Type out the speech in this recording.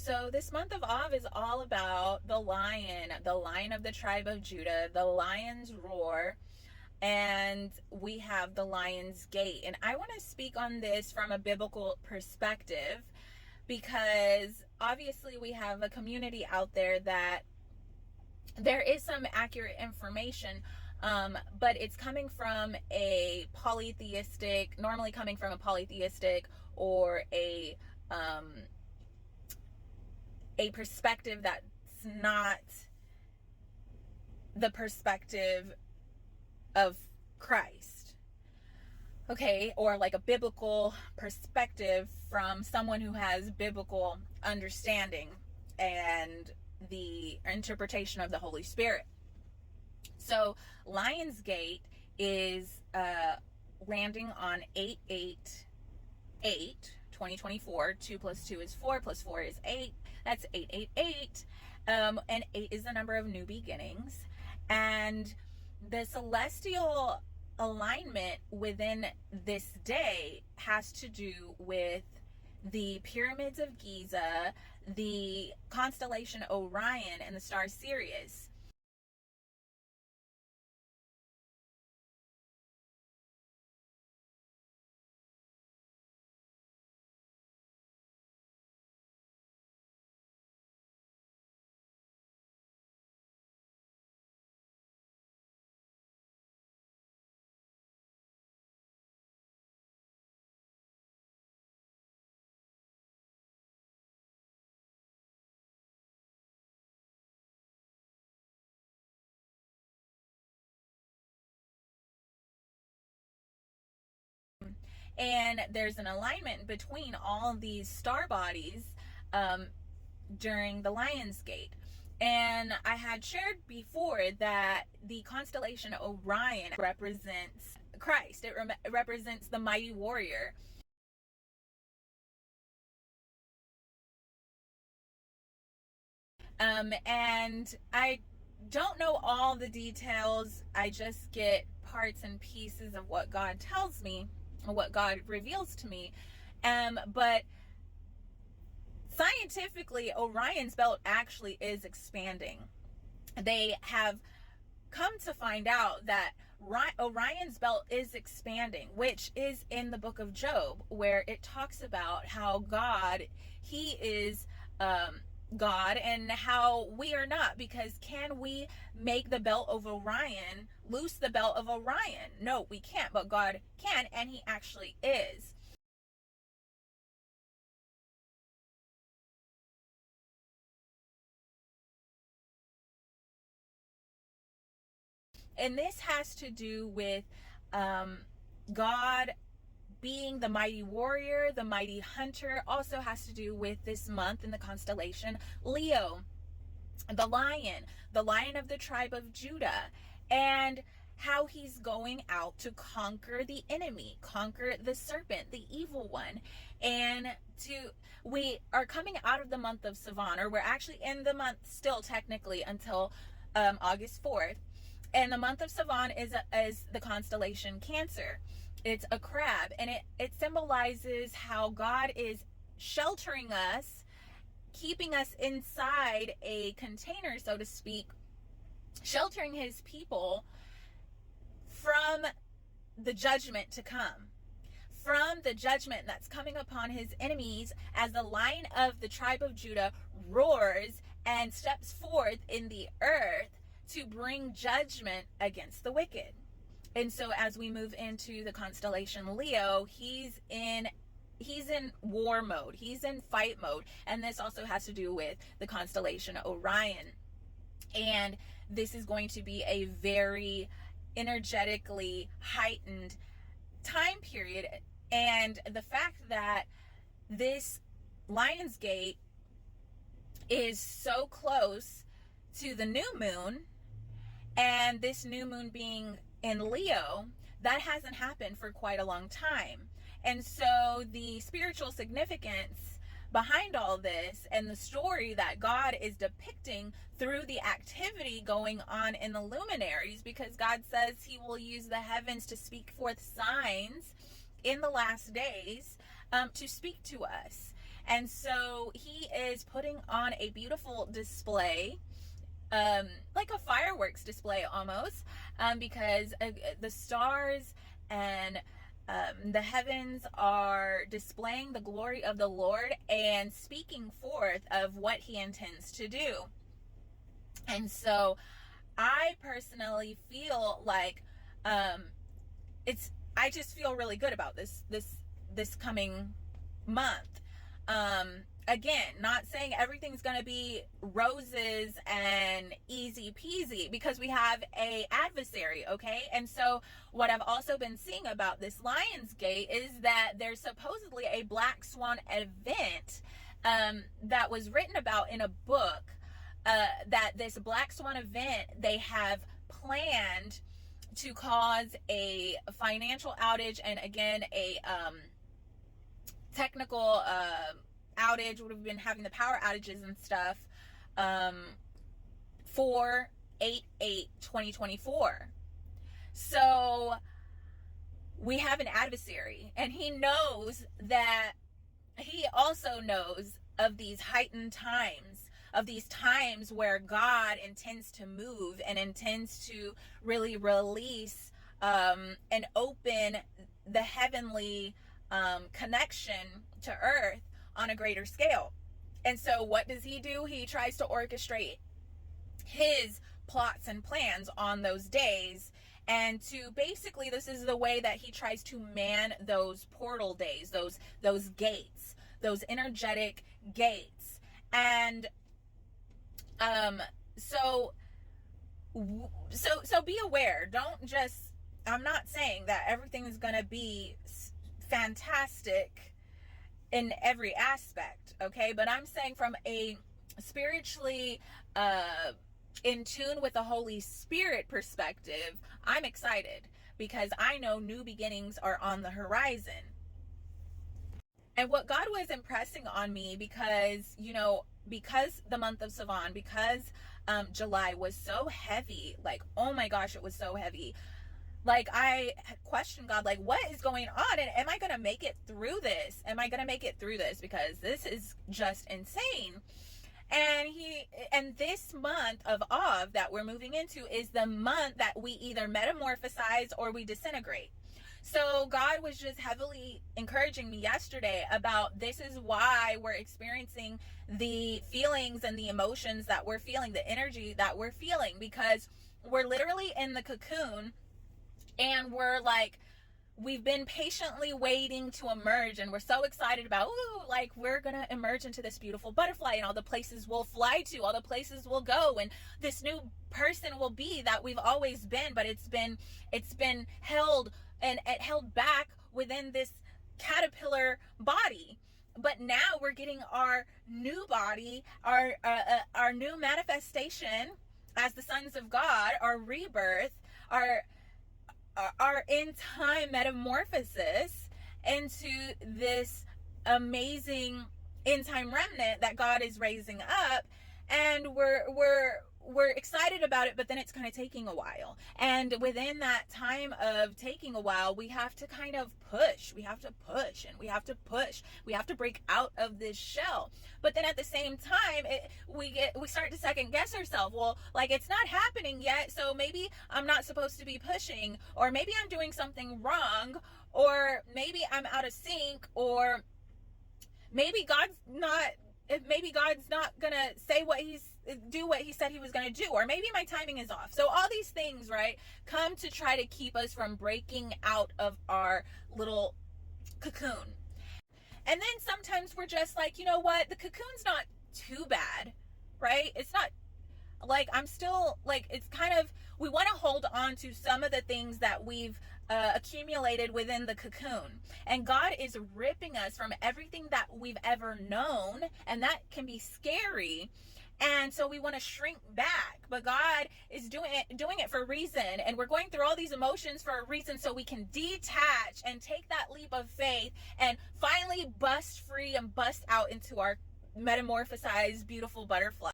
So this month of Av is all about the lion of the tribe of Judah, the lion's roar, and we have the lion's gate. And I want to speak on this from a biblical perspective because obviously we have a community out there that there is some accurate information, but it's coming from normally coming from a polytheistic or a perspective that's not the perspective of Christ, okay, or like a biblical perspective from someone who has biblical understanding and the interpretation of the Holy Spirit. So Lionsgate is landing on 8/8/8/2024. 2 plus 2 is 4 plus 4 is 8. That's 888. And 8 is the number of new beginnings. And the celestial alignment within this day has to do with the pyramids of Giza, the constellation Orion, and the star Sirius. And there's an alignment between all these star bodies during the Lionsgate. And I had shared before that the constellation Orion represents Christ. It represents the mighty warrior. And I don't know all the details. I just get parts and pieces of what God tells me, what God reveals to me. But scientifically, Orion's belt actually is expanding. They have come to find out that Orion's belt is expanding, which is in the book of Job, where it talks about how he is God, and how we are not, because can we make the belt of Orion, loose the belt of Orion? No, we can't, but God can, and he actually is. And this has to do with God being the mighty warrior, the mighty hunter. Also has to do with this month in the constellation Leo, the lion of the tribe of Judah, and how he's going out to conquer the enemy, conquer the serpent, the evil one. And we are coming out of the month of Swan, or we're actually in the month still technically until August 4th. And the month of Swan is the constellation Cancer. It's a crab, and it symbolizes how God is sheltering us, keeping us inside a container, so to speak, sheltering his people from the judgment to come, from the judgment that's coming upon his enemies, as the Lion of the tribe of Judah roars and steps forth in the earth to bring judgment against the wicked. And so as we move into the constellation Leo, he's in war mode, he's in fight mode. And this also has to do with the constellation Orion. And this is going to be a very energetically heightened time period. And the fact that this Lionsgate is so close to the new moon, and this new moon being in Leo, that hasn't happened for quite a long time. And so the spiritual significance behind all this, and the story that God is depicting through the activity going on in the luminaries, because God says he will use the heavens to speak forth signs in the last days, to speak to us. And so he is putting on a beautiful display, like a fireworks display almost, because the stars and the heavens are displaying the glory of the Lord and speaking forth of what he intends to do. And so I personally feel like I just feel really good about this coming month. Again, not saying everything's going to be roses and easy peasy, because we have a adversary, okay? And so what I've also been seeing about this Lionsgate is that there's supposedly a Black Swan event that was written about in a book, that this Black Swan event, they have planned to cause a financial outage and, again, a technical outage. Would have been having the power outages and stuff for 8/8/2024. So we have an adversary, and he knows that, he also knows of these heightened times, of these times where God intends to move and intends to really release and open the heavenly connection to earth on a greater scale. And so what does he do? He tries to orchestrate his plots and plans on those days, and to basically, this is the way that he tries to man those portal days, those gates, those energetic gates. And so be aware. Don't just, I'm not saying that everything is going to be fantastic in every aspect, okay? But I'm saying from a spiritually in tune with the Holy Spirit perspective, I'm excited, because I know new beginnings are on the horizon. And what God was impressing on me, because, because the month of Swan, because July was so heavy, like, oh my gosh, it was so heavy. Like, I questioned God, like, what is going on? And am I going to make it through this? Am I going to make it through this? Because this is just insane. And this month of Av that we're moving into is the month that we either metamorphosize or we disintegrate. So God was just heavily encouraging me yesterday about, this is why we're experiencing the feelings and the emotions that we're feeling, the energy that we're feeling, because we're literally in the cocoon. And we're like, we've been patiently waiting to emerge, and we're so excited about, like, we're going to emerge into this beautiful butterfly, and all the places we'll fly to, all the places we'll go, and this new person will be that we've always been, but it's been held back within this caterpillar body. But now we're getting our new body, our new manifestation as the sons of God, our rebirth, our in-time metamorphosis into this amazing in-time remnant that God is raising up. And we're excited about it, but then it's kind of taking a while. And within that time of taking a while, we have to kind of push. We have to push, and we have to push. We have to break out of this shell. But then at the same time, we start to second guess ourselves. Well, like, it's not happening yet, so maybe I'm not supposed to be pushing, or maybe I'm doing something wrong, or maybe I'm out of sync, or maybe God's not gonna do what he said he was gonna do, or maybe my timing is off. So all these things, right, come to try to keep us from breaking out of our little cocoon. And then sometimes we're just like, you know what, the cocoon's not too bad, right? It's not, like, I'm still, like, it's kind of, we want to hold on to some of the things that we've accumulated within the cocoon. And God is ripping us from everything that we've ever known, and that can be scary. And so we want to shrink back, but God is doing it for a reason. And we're going through all these emotions for a reason, so we can detach and take that leap of faith and finally bust free and bust out into our metamorphosized, beautiful butterfly.